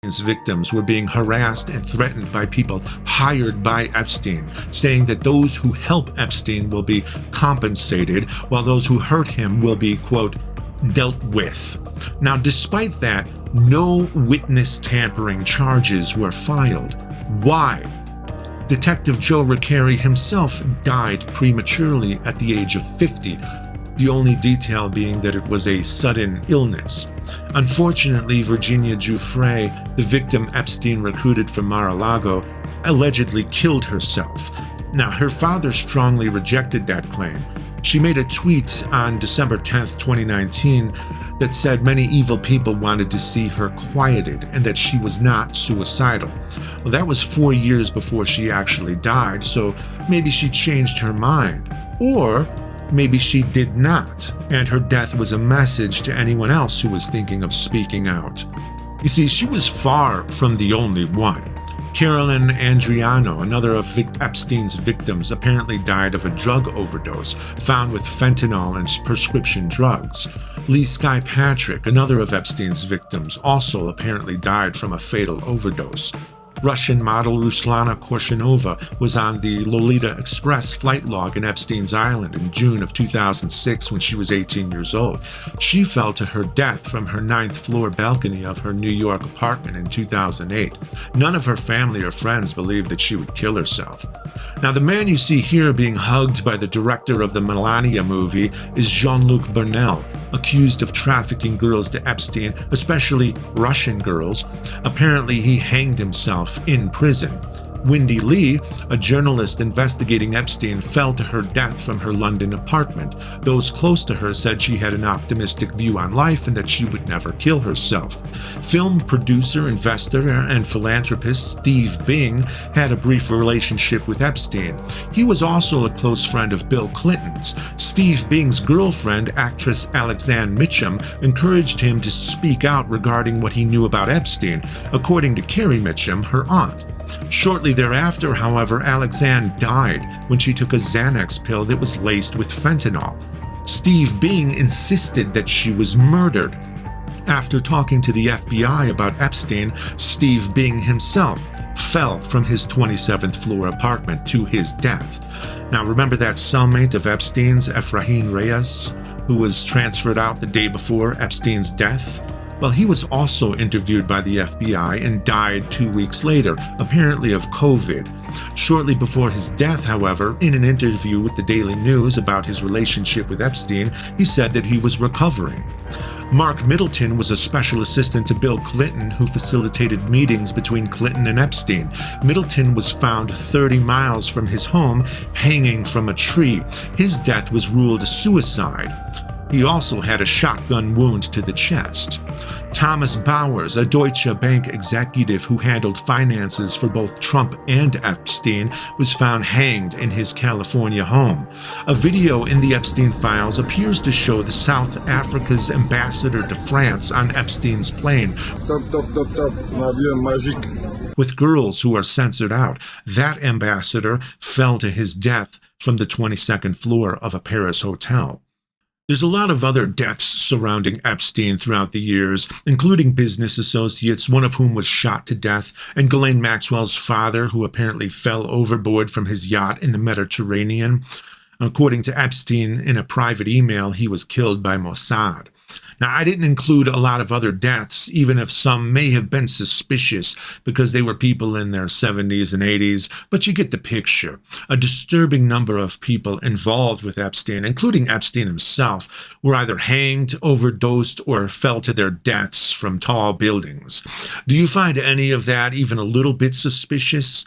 Epstein's victims were being harassed and threatened by people hired by Epstein, saying that those who help Epstein will be compensated, while those who hurt him will be, quote, dealt with. Now, despite that, no witness tampering charges were filed. Why? Detective Joe Recarey himself died prematurely at the age of 50, the only detail being that it was a sudden illness. Unfortunately, Virginia Giuffre, the victim Epstein recruited from Mar-a-Lago, allegedly killed herself. Now, her father strongly rejected that claim. She made a tweet on December 10th, 2019, that said many evil people wanted to see her quieted and that she was not suicidal. Well, that was 4 years before she actually died, so maybe she changed her mind. Or maybe she did not, and her death was a message to anyone else who was thinking of speaking out. You see, she was far from the only one. Carolyn Andriano, another of Epstein's victims, apparently died of a drug overdose found with fentanyl and prescription drugs. Lee Skye Patrick, another of Epstein's victims, also apparently died from a fatal overdose. Russian model Ruslana Korshinova was on the Lolita Express flight log in Epstein's Island in June of 2006 when she was 18 years old. She fell to her death from her 9th floor balcony of her New York apartment in 2008. None of her family or friends believed that she would kill herself. Now, the man you see here being hugged by the director of the Melania movie is Jean-Luc Bernal, accused of trafficking girls to Epstein, especially Russian girls. Apparently, he hanged himself in prison. Wendy Lee, a journalist investigating Epstein, fell to her death from her London apartment. Those close to her said she had an optimistic view on life and that she would never kill herself. Film producer, investor, and philanthropist Steve Bing had a brief relationship with Epstein. He was also a close friend of Bill Clinton's. Steve Bing's girlfriend, actress Alexanne Mitchum, encouraged him to speak out regarding what he knew about Epstein, according to Carrie Mitchum, her aunt. Shortly thereafter, however, Alexanne died when she took a Xanax pill that was laced with fentanyl. Steve Bing insisted that she was murdered. After talking to the FBI about Epstein, Steve Bing himself fell from his 27th floor apartment to his death. Now, remember that cellmate of Epstein's, Efrain Reyes, who was transferred out the day before Epstein's death? Well, he was also interviewed by the FBI and died 2 weeks later, apparently of COVID. Shortly before his death, however, in an interview with the Daily News about his relationship with Epstein, he said that he was recovering. Mark Middleton was a special assistant to Bill Clinton who facilitated meetings between Clinton and Epstein. Middleton was found 30 miles from his home, hanging from a tree. His death was ruled a suicide. He also had a shotgun wound to the chest. Thomas Bowers, a Deutsche Bank executive who handled finances for both Trump and Epstein, was found hanged in his California home. A video in the Epstein files appears to show the South Africa's ambassador to France on Epstein's plane, with girls who are censored out. That ambassador fell to his death from the 22nd floor of a Paris hotel. There's a lot of other deaths surrounding Epstein throughout the years, including business associates, one of whom was shot to death, and Ghislaine Maxwell's father, who apparently fell overboard from his yacht in the Mediterranean. According to Epstein, in a private email, he was killed by Mossad. Now, I didn't include a lot of other deaths, even if some may have been suspicious because they were people in their 70s and 80s, but you get the picture. A disturbing number of people involved with Epstein, including Epstein himself, were either hanged, overdosed, or fell to their deaths from tall buildings. Do you find any of that even a little bit suspicious?